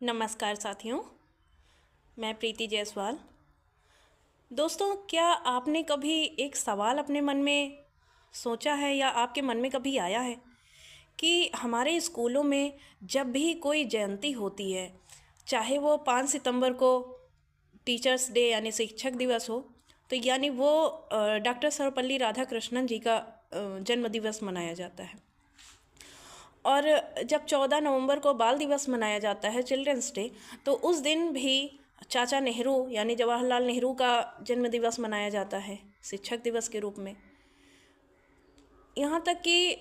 नमस्कार साथियों, मैं प्रीति जायसवाल। दोस्तों, क्या आपने कभी एक सवाल अपने मन में सोचा है या आपके मन में कभी आया है कि हमारे स्कूलों में जब भी कोई जयंती होती है, चाहे वो 5 सितंबर को टीचर्स डे यानी शिक्षक दिवस हो, तो यानी वो डॉक्टर सर्वपल्ली राधाकृष्णन जी का जन्म दिवस मनाया जाता है। और जब 14 नवंबर को बाल दिवस मनाया जाता है, चिल्ड्रंस डे, तो उस दिन भी चाचा नेहरू यानी जवाहरलाल नेहरू का जन्म दिवस मनाया जाता है शिक्षक दिवस के रूप में। यहाँ तक कि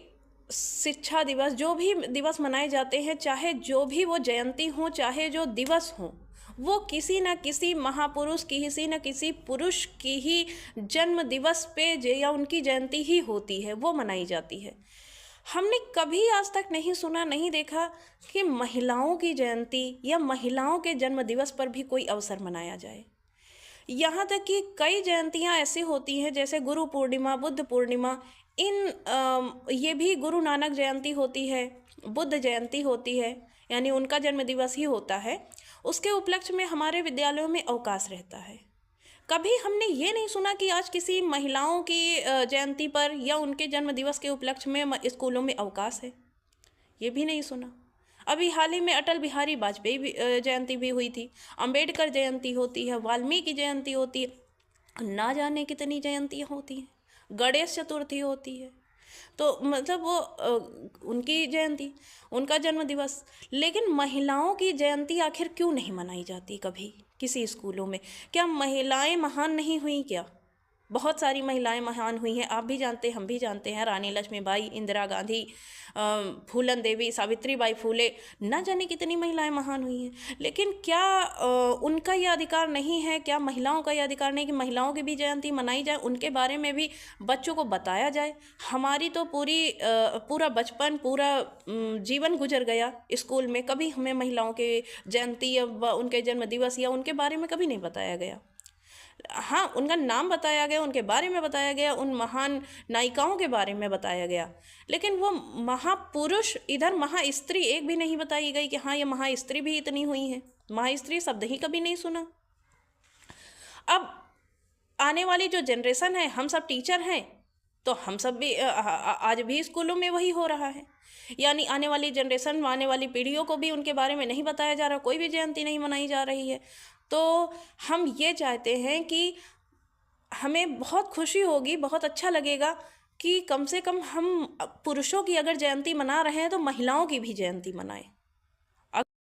शिक्षा दिवस, जो भी दिवस मनाए जाते हैं, चाहे जो भी वो जयंती हो, चाहे जो दिवस हो, वो किसी न किसी महापुरुष की, किसी न किसी पुरुष की ही जन्म दिवस पे या उनकी जयंती ही होती है, वो मनाई जाती है। हमने कभी आज तक नहीं सुना, नहीं देखा कि महिलाओं की जयंती या महिलाओं के जन्म दिवस पर भी कोई अवसर मनाया जाए। यहाँ तक कि कई जयंतियाँ ऐसी होती हैं, जैसे गुरु पूर्णिमा, बुद्ध पूर्णिमा, ये भी गुरु नानक जयंती होती है, बुद्ध जयंती होती है, यानी उनका जन्म दिवस ही होता है। उसके उपलक्ष्य में हमारे विद्यालयों में अवकाश रहता है। कभी हमने ये नहीं सुना कि आज किसी महिलाओं की जयंती पर या उनके जन्म दिवस के उपलक्ष्य में स्कूलों में अवकाश है, ये भी नहीं सुना। अभी हाल ही में अटल बिहारी वाजपेयी जयंती भी हुई थी, अंबेडकर जयंती होती है, वाल्मीकि जयंती होती है, ना जाने कितनी जयंतियाँ होती हैं, गणेश चतुर्थी होती है। तो मतलब वो उनकी जयंती, उनका जन्म दिवस। लेकिन महिलाओं की जयंती आखिर क्यों नहीं मनाई जाती कभी किसी स्कूलों में? क्या महिलाएं महान नहीं हुई क्या? बहुत सारी महिलाएं महान हुई हैं, आप भी जानते हैं, हम भी जानते हैं। रानी लक्ष्मीबाई, इंदिरा गांधी, फूलन देवी, सावित्री बाई फूले, ना जाने कितनी महिलाएं महान हुई हैं। लेकिन क्या उनका यह अधिकार नहीं है, क्या महिलाओं का यह अधिकार नहीं कि महिलाओं की भी जयंती मनाई जाए, उनके बारे में भी बच्चों को बताया जाए? हमारी तो पूरा बचपन, पूरा जीवन गुजर गया स्कूल में, कभी हमें महिलाओं के जयंती या उनके जन्म दिवस या उनके बारे में कभी नहीं बताया गया। हाँ, उनका नाम बताया गया, उनके बारे में बताया गया, उन महान नायिकाओं के बारे में बताया गया, लेकिन वो महापुरुष, इधर महास्त्री एक भी नहीं बताई गई कि हाँ, ये महास्त्री भी इतनी हुई है। महास्त्री शब्द ही कभी नहीं सुना। अब आने वाली जो जनरेशन है, हम सब टीचर हैं, तो हम सब भी आज भी स्कूलों में वही हो रहा है। यानी आने वाली जनरेशन, आने वाली पीढ़ियों को भी उनके बारे में नहीं बताया जा रहा, कोई भी जयंती नहीं मनाई जा रही है। तो हम ये चाहते हैं कि हमें बहुत खुशी होगी, बहुत अच्छा लगेगा कि कम से कम हम पुरुषों की अगर जयंती मना रहे हैं तो महिलाओं की भी जयंती मनाएं।